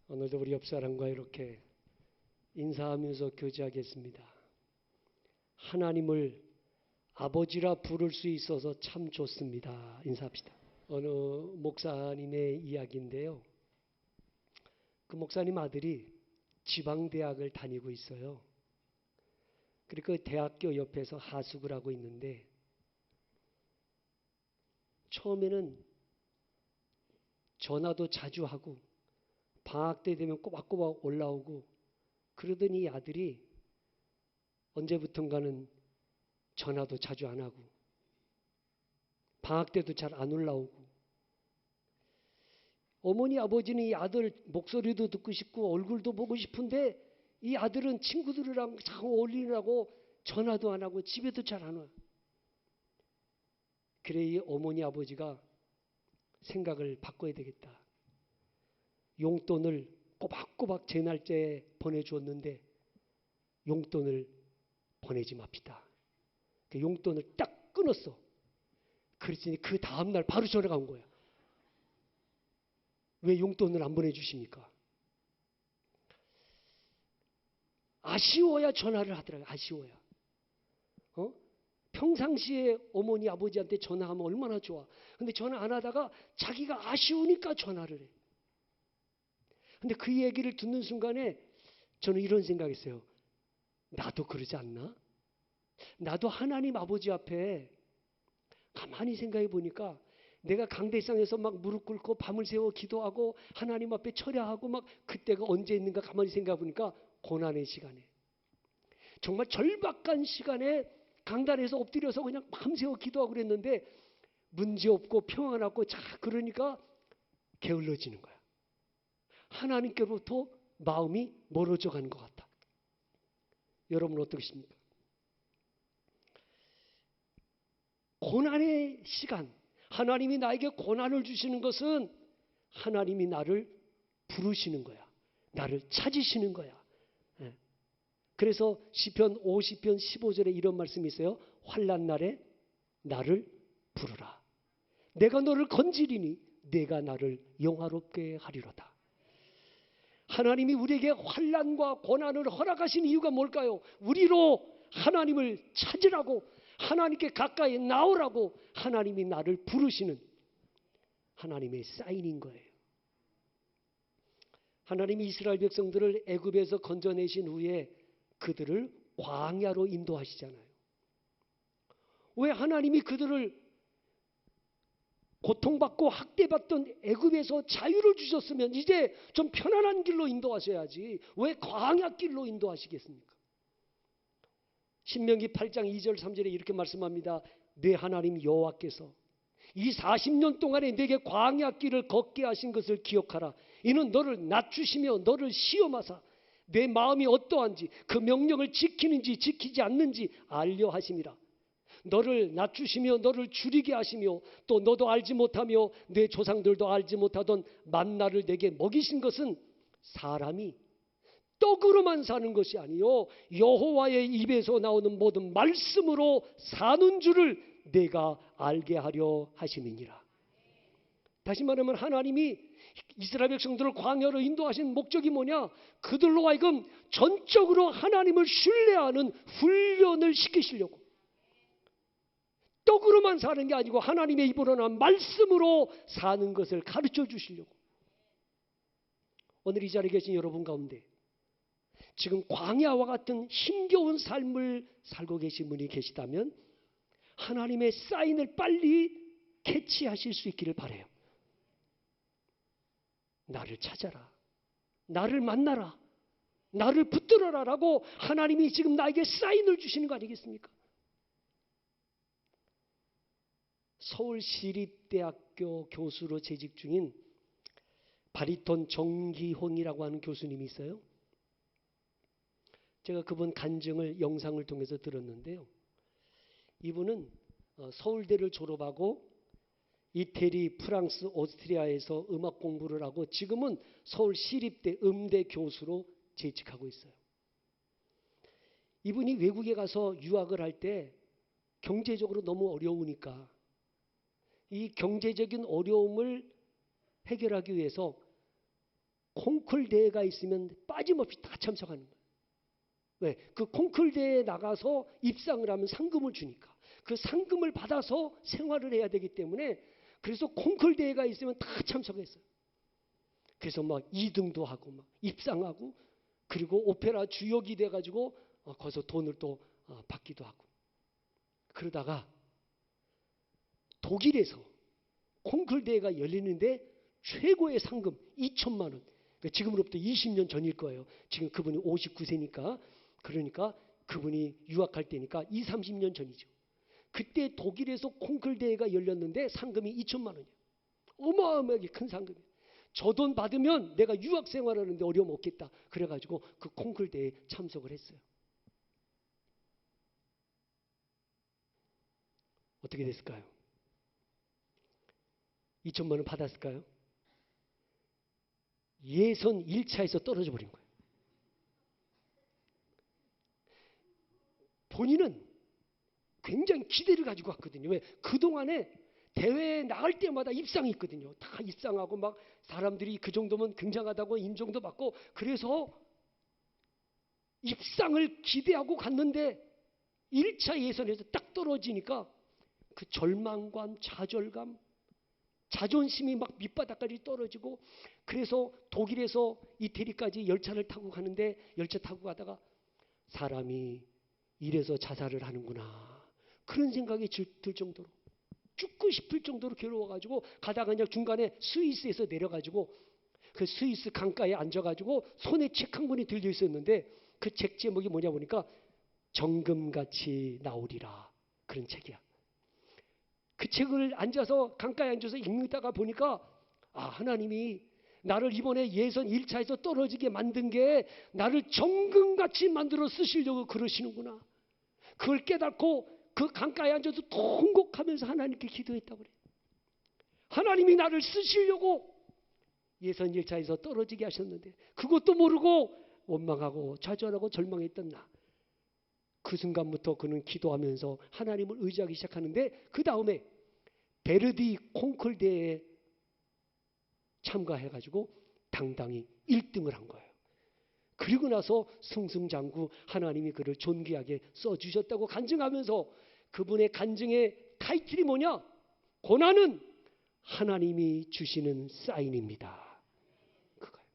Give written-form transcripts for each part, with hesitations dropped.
오늘도 우리 옆 사람과 이렇게 인사하면서 교제하겠습니다. 하나님을 아버지라 부를 수 있어서 참 좋습니다. 인사합시다. 어느 목사님의 이야기인데요. 그 목사님 아들이 지방대학을 다니고 있어요. 그리고 그 대학교 옆에서 하숙을 하고 있는데 처음에는 전화도 자주 하고 방학 때 되면 꼬박꼬박 올라오고 그러더니 이 아들이 언제부턴가는 전화도 자주 안 하고 방학 때도 잘 안 올라오고 어머니 아버지는 이 아들 목소리도 듣고 싶고 얼굴도 보고 싶은데 이 아들은 친구들이랑 잘 어울리느라고 전화도 안 하고 집에도 잘 안 와. 그래 이 어머니 아버지가 생각을 바꿔야 되겠다. 용돈을 꼬박꼬박 제 날짜에 보내주었는데 용돈을 보내지 맙시다. 그 용돈을 딱 끊었어. 그랬더니 그 다음날 바로 전화가 온 거야. 왜 용돈을 안 보내주십니까? 아쉬워야 전화를 하더라고요. 아쉬워야. 평상시에 어머니 아버지한테 전화하면 얼마나 좋아. 근데 전화 안 하다가 자기가 아쉬우니까 전화를 해. 근데 그 얘기를 듣는 순간에 저는 이런 생각했어요. 나도 그러지 않나? 나도 하나님 아버지 앞에 가만히 생각해 보니까 내가 강대상에서 막 무릎 꿇고 밤을 새워 기도하고 하나님 앞에 철야하고 막 그때가 언제 있는가 가만히 생각해 보니까 고난의 시간에 정말 절박한 시간에 강단에서 엎드려서 그냥 밤새워 기도하고 그랬는데 문제없고 평안하고 자 그러니까 게을러지는 거야. 하나님께로부터 마음이 멀어져 가는 것 같다. 여러분 어떠십니까? 고난의 시간, 하나님이 나에게 고난을 주시는 것은 하나님이 나를 부르시는 거야. 나를 찾으시는 거야. 그래서 시편 50편 15절에 이런 말씀이 있어요. 환난 날에 나를 부르라. 내가 너를 건지리니 내가 나를 영화롭게 하리로다. 하나님이 우리에게 환난과 고난을 허락하신 이유가 뭘까요? 우리로 하나님을 찾으라고 하나님께 가까이 나오라고 하나님이 나를 부르시는 하나님의 사인인 거예요. 하나님이 이스라엘 백성들을 애굽에서 건져내신 후에 그들을 광야로 인도하시잖아요. 왜 하나님이 그들을 고통받고 학대받던 애굽에서 자유를 주셨으면 이제 좀 편안한 길로 인도하셔야지 왜 광야 길로 인도하시겠습니까? 신명기 8장 2절 3절에 이렇게 말씀합니다. 내 하나님 여호와께서 이 40년 동안에 내게 광야 길을 걷게 하신 것을 기억하라. 이는 너를 낮추시며 너를 시험하사 내 마음이 어떠한지 그 명령을 지키는지 지키지 않는지 알려 하심이라. 너를 낮추시며 너를 줄이게 하시며 또 너도 알지 못하며 내 조상들도 알지 못하던 만나를 내게 먹이신 것은 사람이 떡으로만 사는 것이 아니요 여호와의 입에서 나오는 모든 말씀으로 사는 줄을 내가 알게 하려 하심이니라. 다시 말하면 하나님이 이스라엘 백성들을 광야로 인도하신 목적이 뭐냐? 그들로 하여금 전적으로 하나님을 신뢰하는 훈련을 시키시려고. 떡으로만 사는 게 아니고 하나님의 입으로 나온 말씀으로 사는 것을 가르쳐 주시려고. 오늘 이 자리에 계신 여러분 가운데 지금 광야와 같은 힘겨운 삶을 살고 계신 분이 계시다면 하나님의 사인을 빨리 캐치하실 수 있기를 바라요. 나를 찾아라. 나를 만나라. 나를 붙들어라 라고 하나님이 지금 나에게 사인을 주시는 거 아니겠습니까? 서울시립대학교 교수로 재직 중인 바리톤 정기홍이라고 하는 교수님이 있어요. 제가 그분 간증을 영상을 통해서 들었는데요. 이분은 서울대를 졸업하고 이태리, 프랑스, 오스트리아에서 음악 공부를 하고 지금은 서울시립대 음대 교수로 재직하고 있어요. 이분이 외국에 가서 유학을 할 때 경제적으로 너무 어려우니까 이 경제적인 어려움을 해결하기 위해서 콩쿨 대회가 있으면 빠짐없이 다 참석하는 거예요. 왜? 그 콩쿨 대회에 나가서 입상을 하면 상금을 주니까. 그 상금을 받아서 생활을 해야 되기 때문에 그래서 콩쿨 대회가 있으면 다 참석했어요. 그래서 막 2등도 하고 막 입상하고 그리고 오페라 주역이 돼가지고 거기서 돈을 또 받기도 하고. 그러다가 독일에서 콩쿨 대회가 열리는데 최고의 상금 2천만 원. 그러니까 지금으로부터 20년 전일 거예요. 지금 그분이 59세니까. 그러니까 그분이 유학할 때니까 20, 30년 전이죠. 그때 독일에서 콩쿨 대회가 열렸는데 상금이 2천만 원이에요. 어마어마하게 큰 상금이에요. 저 돈 받으면 내가 유학 생활하는데 어려움 없겠다. 그래가지고 그 콩쿨 대회에 참석을 했어요. 어떻게 됐을까요? 2천만 원 받았을까요? 예선 1차에서 떨어져 버린 거예요. 본인은 굉장히 기대를 가지고 왔거든요. 왜? 그동안에 대회에 나갈 때마다 입상이 있거든요. 다 입상하고 막 사람들이 그 정도면 굉장하다고 인정도 받고 그래서 입상을 기대하고 갔는데 1차 예선에서 딱 떨어지니까 그 절망감, 좌절감, 자존심이 막 밑바닥까지 떨어지고 그래서 독일에서 이태리까지 열차를 타고 가는데 열차 타고 가다가 사람이 이래서 자살을 하는구나. 그런 생각이 들 정도로 죽고 싶을 정도로 괴로워가지고 가다가 그냥 중간에 스위스에서 내려가지고 그 스위스 강가에 앉아가지고 손에 책 한 권이 들려 있었는데 그 책 제목이 뭐냐 보니까 정금같이 나오리라. 그런 책이야. 그 책을 앉아서 강가에 앉아서 읽다가 보니까 하나님이 나를 이번에 예선 1차에서 떨어지게 만든 게 나를 정금같이 만들어 쓰시려고 그러시는구나. 그걸 깨닫고 그 강가에 앉아서 통곡하면서 하나님께 기도했다고 그래요. 하나님이 나를 쓰시려고 예선 1차에서 떨어지게 하셨는데 그것도 모르고 원망하고 좌절하고 절망했던 나. 그 순간부터 그는 기도하면서 하나님을 의지하기 시작하는데 그 다음에 베르디 콩쿨 대회에 참가해가지고 당당히 1등을 한 거예요. 그리고 나서 승승장구 하나님이 그를 존귀하게 써주셨다고 간증하면서 그분의 간증의 타이틀이 뭐냐? 고난은 하나님이 주시는 사인입니다. 그거예요.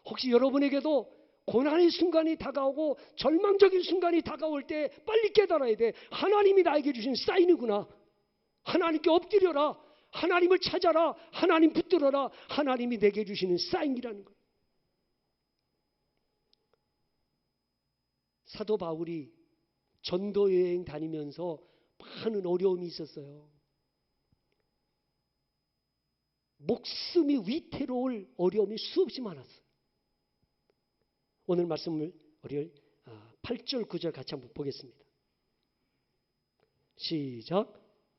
혹시 여러분에게도 고난의 순간이 다가오고 절망적인 순간이 다가올 때 빨리 깨달아야 돼. 하나님이 나에게 주신 사인이구나. 하나님께 엎드려라. 하나님을 찾아라. 하나님 붙들어라. 하나님이 내게 주시는 사인이라는 거예요. 사도 바울이 전도 여행 다니면서 많은 어려움이 있었어요. 목숨이 위태로울 어려움이 수없이 많았어요. 오늘 말씀을 우리 8절 9절 같이 한번 보겠습니다. 시작.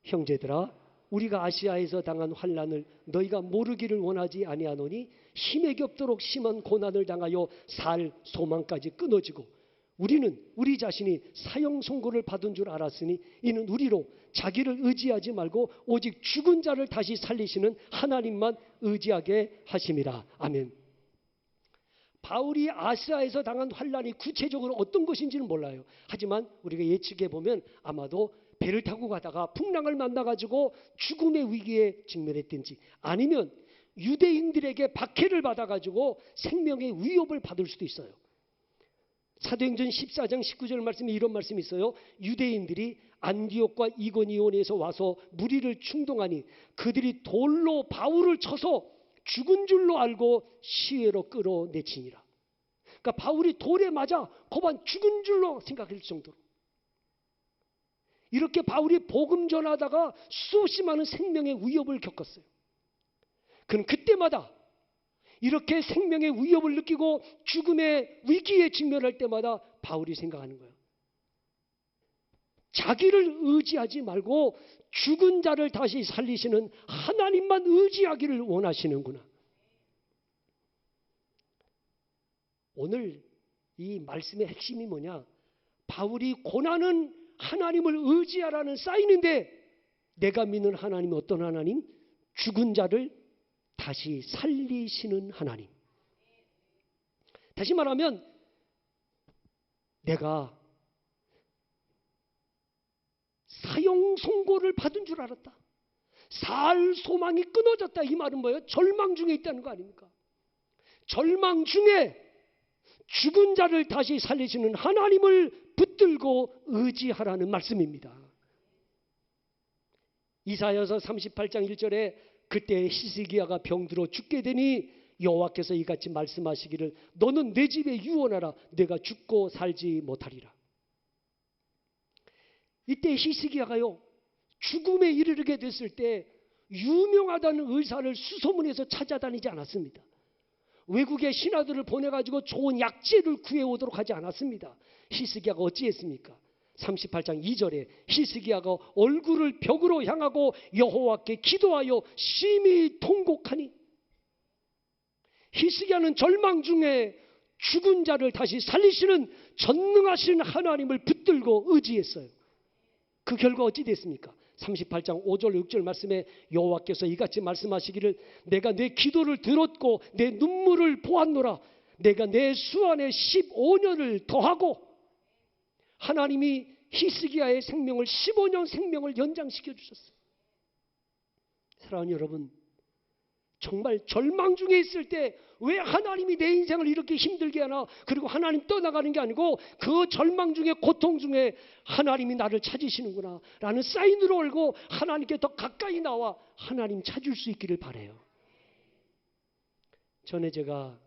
형제들아 우리가 아시아에서 당한 환난을 너희가 모르기를 원하지 아니하노니 힘에게 없도록 심한 고난을 당하여 살 소망까지 끊어지고 우리는 우리 자신이 사형 선고를 받은 줄 알았으니 이는 우리로 자기를 의지하지 말고 오직 죽은 자를 다시 살리시는 하나님만 의지하게 하심이라. 아멘. 바울이 아시아에서 당한 환난이 구체적으로 어떤 것인지는 몰라요. 하지만 우리가 예측해 보면 아마도 배를 타고 가다가 풍랑을 만나가지고 죽음의 위기에 직면했든지 아니면 유대인들에게 박해를 받아가지고 생명의 위협을 받을 수도 있어요. 사도행전 14장 19절 말씀에 이런 말씀이 있어요. 유대인들이 안디옥과 이고니온에서 와서 무리를 충동하니 그들이 돌로 바울을 쳐서 죽은 줄로 알고 시외로 끌어내치니라. 그러니까 바울이 돌에 맞아 거반 죽은 줄로 생각할 정도로 이렇게 바울이 복음 전하다가 수없이 많은 생명의 위협을 겪었어요. 그는 그때마다 이렇게 생명의 위협을 느끼고 죽음의 위기에 직면할 때마다 바울이 생각하는 거예요. 자기를 의지하지 말고 죽은 자를 다시 살리시는 하나님만 의지하기를 원하시는구나. 오늘 이 말씀의 핵심이 뭐냐? 바울이 고난은 하나님을 의지하라는 사인인데 내가 믿는 하나님은 어떤 하나님? 죽은 자를 다시 살리시는 하나님. 다시 말하면 내가 사형 선고를 받은 줄 알았다. 살 소망이 끊어졌다. 이 말은 뭐예요? 절망 중에 있다는 거 아닙니까? 절망 중에 죽은 자를 다시 살리시는 하나님을 붙들고 의지하라는 말씀입니다. 이사야서 38장 1절에 그때 히스기야가 병들어 죽게 되니 여호와께서 이같이 말씀하시기를 너는 내 집에 유언하라. 내가 죽고 살지 못하리라. 이때 히스기야가요, 죽음에 이르게 됐을 때 유명하다는 의사를 수소문해서 찾아다니지 않았습니다. 외국의 신하들을 보내가지고 좋은 약재를 구해오도록 하지 않았습니다. 히스기야가 어찌했습니까? 38장 2절에 히스기야가 얼굴을 벽으로 향하고 여호와께 기도하여 심히 통곡하니, 히스기야는 절망 중에 죽은 자를 다시 살리시는 전능하신 하나님을 붙들고 의지했어요. 그 결과 어찌 됐습니까? 38장 5절 6절 말씀에 여호와께서 이같이 말씀하시기를 내가 내 기도를 들었고 내 눈물을 보았노라. 내가 내 수 안에 15년을 더하고, 하나님이 히스기야의 생명을 15년 생명을 연장시켜 주셨어요. 사랑하는 여러분, 정말 절망 중에 있을 때 왜 하나님이 내 인생을 이렇게 힘들게 하나? 그리고 하나님 떠나가는 게 아니고 그 절망 중에, 고통 중에 하나님이 나를 찾으시는구나 라는 사인으로 알고 하나님께 더 가까이 나와 하나님 찾을 수 있기를 바라요. 전에 제가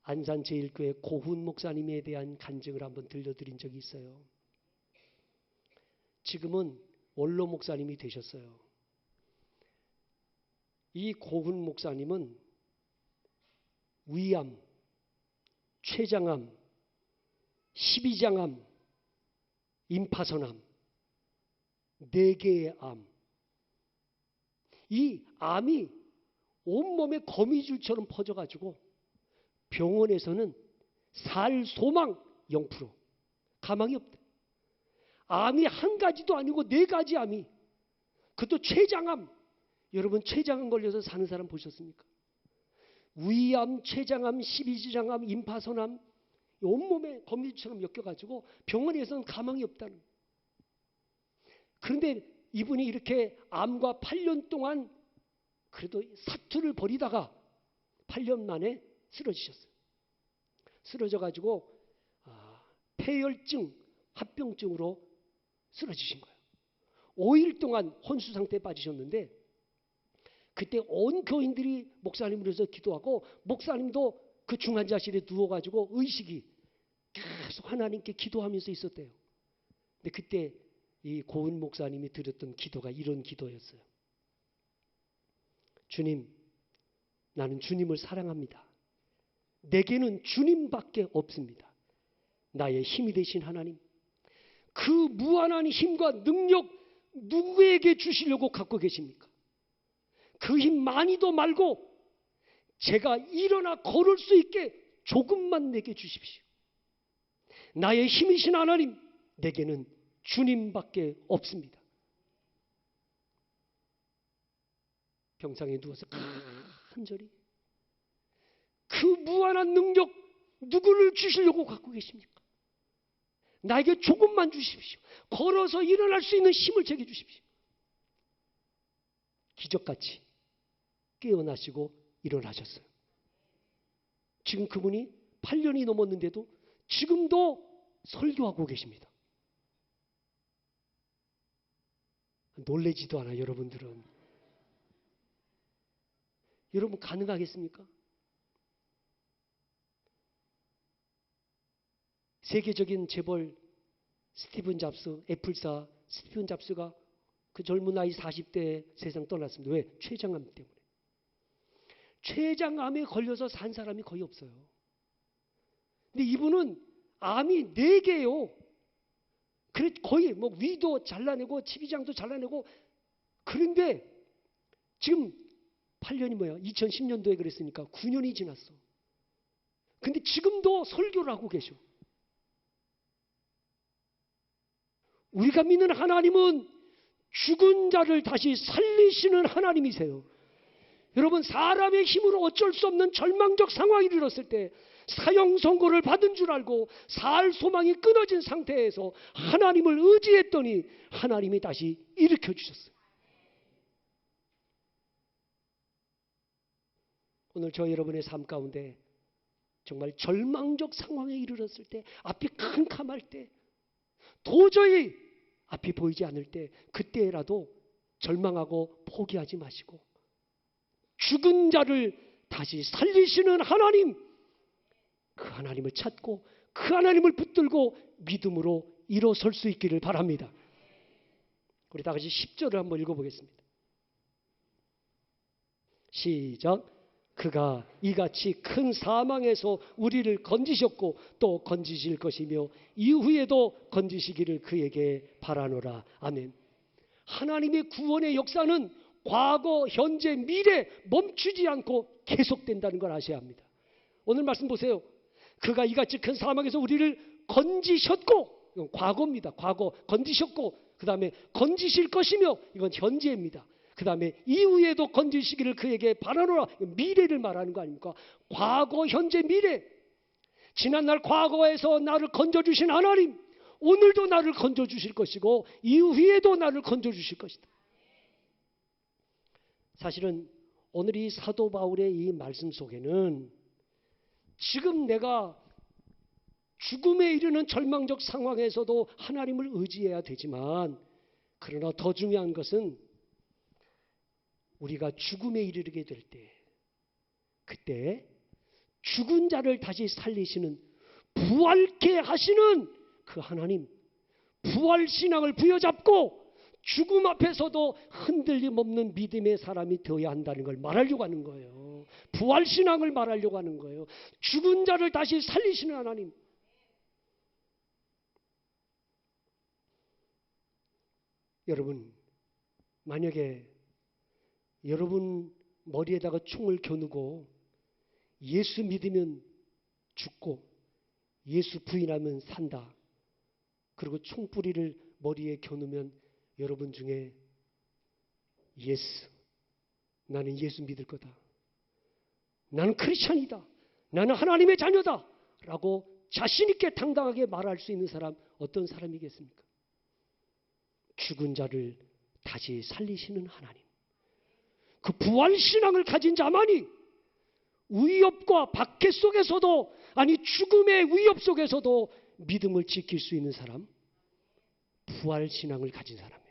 안산제일교회 고훈 목사님에 대한 간증을 한번 들려드린 적이 있어요. 지금은 원로 목사님이 되셨어요. 이 고훈 목사님은 위암, 췌장암, 십이장암, 임파선암, 4개의 암, 이 암이 온몸에 거미줄처럼 퍼져가지고 병원에서는 살 소망 0%, 가망이 없대. 암이 한 가지도 아니고 4가지 암이, 그것도 췌장암. 여러분 췌장암 걸려서 사는 사람 보셨습니까? 위암, 췌장암, 십이지장암, 임파선암, 온몸에 거미줄처럼 엮여가지고 병원에서는 가망이 없다는. 그런데 이분이 이렇게 암과 8년 동안 그래도 사투를 벌이다가 8년 만에 쓰러지셨어요. 쓰러져가지고 폐혈증, 합병증으로 쓰러지신 거예요. 5일 동안 혼수 상태에 빠지셨는데, 그때 온 교인들이 목사님을 위해서 기도하고, 목사님도 그 중환자실에 누워가지고 의식이 계속 하나님께 기도하면서 있었대요. 근데 그때 이 고은 목사님이 드렸던 기도가 이런 기도였어요. 주님, 나는 주님을 사랑합니다. 내게는 주님밖에 없습니다. 나의 힘이 되신 하나님, 그 무한한 힘과 능력 누구에게 주시려고 갖고 계십니까? 그 힘 많이도 말고 제가 일어나 걸을 수 있게 조금만 내게 주십시오. 나의 힘이신 하나님, 내게는 주님밖에 없습니다. 병상에 누워서 간절히 그 무한한 능력 누구를 주시려고 갖고 계십니까? 나에게 조금만 주십시오. 걸어서 일어날 수 있는 힘을 제게 주십시오. 기적같이 깨어나시고 일어나셨어요. 지금 그분이 8년이 넘었는데도 지금도 설교하고 계십니다. 놀라지도 않아요, 여러분들은. 여러분 가능하겠습니까? 세계적인 재벌 스티븐 잡스, 애플사 스티븐 잡스가 그 젊은 나이 40대에 세상 떠났습니다. 왜? 췌장암 때문에. 췌장암에 걸려서 산 사람이 거의 없어요. 근데 이분은 암이 4개예요. 그래 거의 뭐 위도 잘라내고 치비장도 잘라내고. 그런데 지금 8년이 뭐야? 2010년도에 그랬으니까 9년이 지났어. 근데 지금도 설교를 하고 계셔. 우리가 믿는 하나님은 죽은 자를 다시 살리시는 하나님이세요. 여러분, 사람의 힘으로 어쩔 수 없는 절망적 상황이 이르렀을 때 사형 선고를 받은 줄 알고 살 소망이 끊어진 상태에서 하나님을 의지했더니 하나님이 다시 일으켜 주셨어요. 오늘 저 여러분의 삶 가운데 정말 절망적 상황에 이르렀을 때, 앞이 캄캄할 때, 도저히 앞이 보이지 않을 때, 그때라도 절망하고 포기하지 마시고 죽은 자를 다시 살리시는 하나님, 그 하나님을 찾고 그 하나님을 붙들고 믿음으로 일어설 수 있기를 바랍니다. 우리 다 같이 10절을 한번 읽어보겠습니다. 시작. 그가 이같이 큰 사망에서 우리를 건지셨고 또 건지실 것이며 이후에도 건지시기를 그에게 바라노라. 아멘. 하나님의 구원의 역사는 과거, 현재, 미래 멈추지 않고 계속된다는 걸 아셔야 합니다. 오늘 말씀 보세요. 그가 이같이 큰 사망에서 우리를 건지셨고, 이건 과거입니다. 과거 건지셨고, 그 다음에 건지실 것이며, 이건 현재입니다. 그 다음에 이후에도 건지시기를 그에게 바라노라. 미래를 말하는 거 아닙니까? 과거, 현재, 미래. 지난날 과거에서 나를 건져주신 하나님, 오늘도 나를 건져주실 것이고 이후에도 나를 건져주실 것이다. 사실은 오늘 이 사도 바울의 이 말씀 속에는 지금 내가 죽음에 이르는 절망적 상황에서도 하나님을 의지해야 되지만, 그러나 더 중요한 것은 우리가 죽음에 이르게 될 때, 그때 죽은 자를 다시 살리시는, 부활케 하시는 그 하나님, 부활신앙을 부여잡고 죽음 앞에서도 흔들림 없는 믿음의 사람이 되어야 한다는 걸 말하려고 하는 거예요. 부활신앙을 말하려고 하는 거예요. 죽은 자를 다시 살리시는 하나님. 여러분, 만약에 여러분 머리에다가 총을 겨누고 예수 믿으면 죽고 예수 부인하면 산다, 그리고 총뿌리를 머리에 겨누면 여러분 중에 예수, 나는 예수 믿을 거다, 나는 크리스찬이다, 나는 하나님의 자녀다 라고 자신 있게 당당하게 말할 수 있는 사람, 어떤 사람이겠습니까? 죽은 자를 다시 살리시는 하나님, 그 부활신앙을 가진 자만이 위협과 박해 속에서도, 아니 죽음의 위협 속에서도 믿음을 지킬 수 있는 사람, 부활신앙을 가진 사람이에요.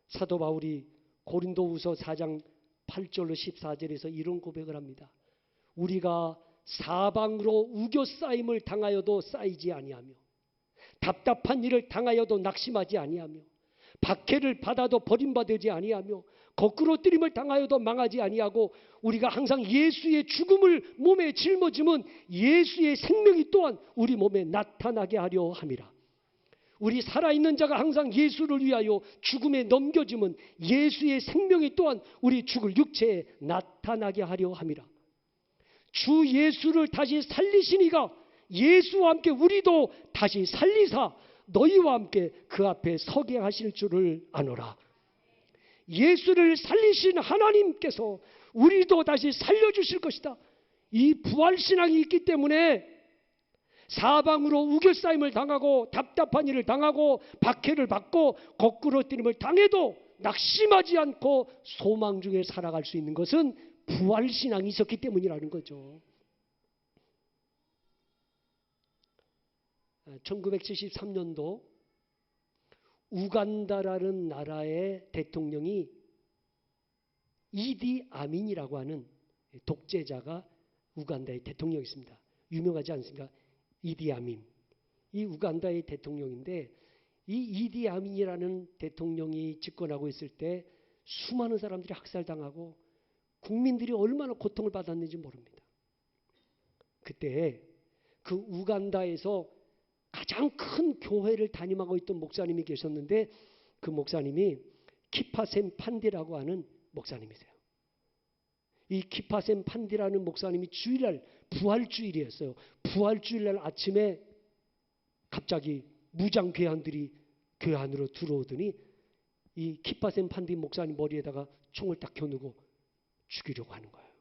사도 바울이 고린도후서 4장 8절로 14절에서 이런 고백을 합니다. 우리가 사방으로 우겨싸임을 당하여도 쌓이지 아니하며, 답답한 일을 당하여도 낙심하지 아니하며, 박해를 받아도 버림받지 아니하며, 거꾸로 뜨림을 당하여도 망하지 아니하고, 우리가 항상 예수의 죽음을 몸에 짊어지면 예수의 생명이 또한 우리 몸에 나타나게 하려 함이라. 우리 살아있는 자가 항상 예수를 위하여 죽음에 넘겨지면 예수의 생명이 또한 우리 죽을 육체에 나타나게 하려 함이라. 주 예수를 다시 살리시니가 예수와 함께 우리도 다시 살리사 너희와 함께 그 앞에 서게 하실 줄을 아노라. 예수를 살리신 하나님께서 우리도 다시 살려주실 것이다. 이 부활신앙이 있기 때문에 사방으로 우겨싸임을 당하고 답답한 일을 당하고 박해를 받고 거꾸로 뛰림을 당해도 낙심하지 않고 소망 중에 살아갈 수 있는 것은 부활신앙이 있었기 때문이라는 거죠. 1973년도 우간다라는 나라의 대통령이 이디 아민이라고 하는 독재자가 우간다의 대통령이었습니다. 유명하지 않습니까? 이디 아민. 이 우간다의 대통령인데, 이 이디 아민이라는 대통령이 집권하고 있을 때 수많은 사람들이 학살당하고 국민들이 얼마나 고통을 받았는지 모릅니다. 그때 그 우간다에서 가장 큰 교회를 담임하고 있던 목사님이 계셨는데, 그 목사님이 키파셈 판디라고 하는 목사님이세요. 이 키파셈 판디라는 목사님이 주일날 부활주일이었어요. 부활주일날 아침에 갑자기 무장 괴한들이 교회 안으로 들어오더니 이 키파센 판디 목사님 머리에다가 총을 딱 겨누고 죽이려고 하는 거예요.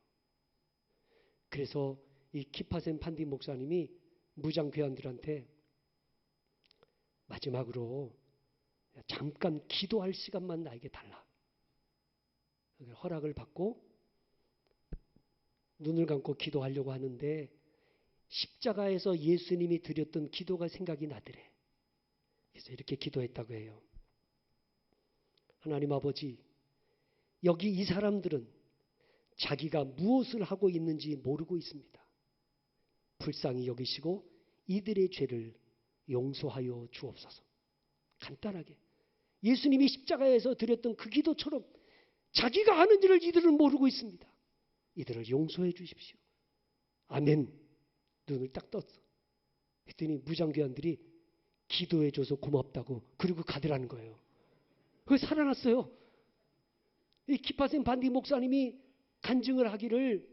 그래서 이 키파센 판디 목사님이 무장괴한들한테 마지막으로 잠깐 기도할 시간만 나에게 달라. 허락을 받고 눈을 감고 기도하려고 하는데 십자가에서 예수님이 드렸던 기도가 생각이 나더래. 그래서 이렇게 기도했다고 해요. 하나님 아버지, 여기 이 사람들은 자기가 무엇을 하고 있는지 모르고 있습니다. 불쌍히 여기시고 이들의 죄를 용서하여 주옵소서. 간단하게 예수님이 십자가에서 드렸던 그 기도처럼 자기가 하는 일을 이들은 모르고 있습니다. 이들을 용서해 주십시오. 아멘. 눈을 딱 떴어. 그랬더니 무장괴한들이 기도해줘서 고맙다고 그리고 가더라는 거예요. 그게 살아났어요. 이 키파센 반디 목사님이 간증을 하기를,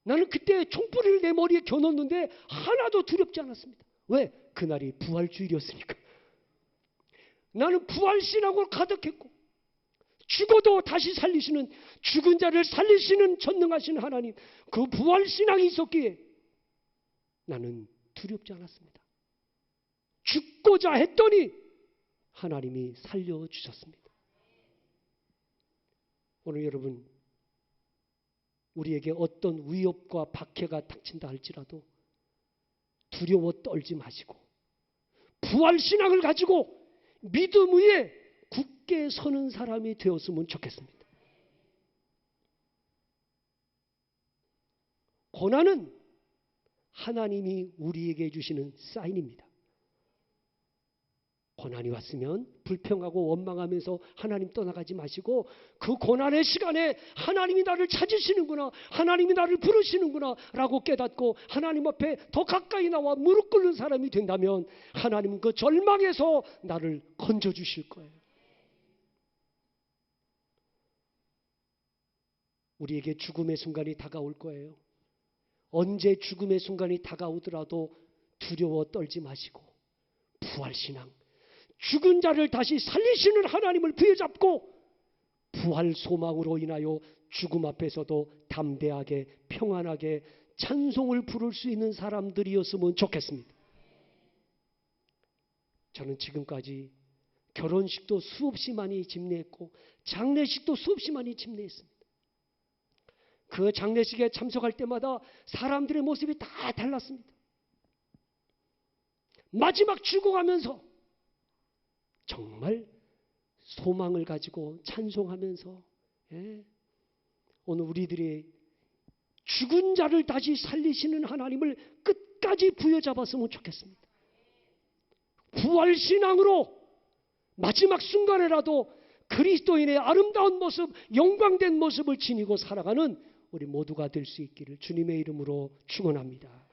나는 그때 총불을 내 머리에 겨눴는데 하나도 두렵지 않았습니다. 왜? 그날이 부활주일이었으니까. 나는 부활신앙으로 가득했고 죽어도 다시 살리시는, 죽은 자를 살리시는 전능하신 하나님, 그 부활신앙이 있었기에 나는 두렵지 않았습니다. 죽고자 했더니 하나님이 살려주셨습니다. 오늘 여러분, 우리에게 어떤 위협과 박해가 닥친다 할지라도 두려워 떨지 마시고 부활신앙을 가지고 믿음 위에 굳게 서는 사람이 되었으면 좋겠습니다. 고난은 하나님이 우리에게 주시는 사인입니다. 고난이 왔으면 불평하고 원망하면서 하나님 떠나가지 마시고 그 고난의 시간에 하나님이 나를 찾으시는구나, 하나님이 나를 부르시는구나 라고 깨닫고 하나님 앞에 더 가까이 나와 무릎 꿇는 사람이 된다면 하나님은 그 절망에서 나를 건져주실 거예요. 우리에게 죽음의 순간이 다가올 거예요. 언제 죽음의 순간이 다가오더라도 두려워 떨지 마시고 부활신앙, 죽은 자를 다시 살리시는 하나님을 부여잡고 부활 소망으로 인하여 죽음 앞에서도 담대하게 평안하게 찬송을 부를 수 있는 사람들이었으면 좋겠습니다. 저는 지금까지 결혼식도 수없이 많이 집례했고 장례식도 수없이 많이 집례했습니다. 그 장례식에 참석할 때마다 사람들의 모습이 다 달랐습니다. 마지막 죽어가면서 정말 소망을 가지고 찬송하면서, 오늘 우리들이 죽은 자를 다시 살리시는 하나님을 끝까지 부여잡았으면 좋겠습니다. 부활신앙으로 마지막 순간에라도 그리스도인의 아름다운 모습, 영광된 모습을 지니고 살아가는 우리 모두가 될 수 있기를 주님의 이름으로 축원합니다.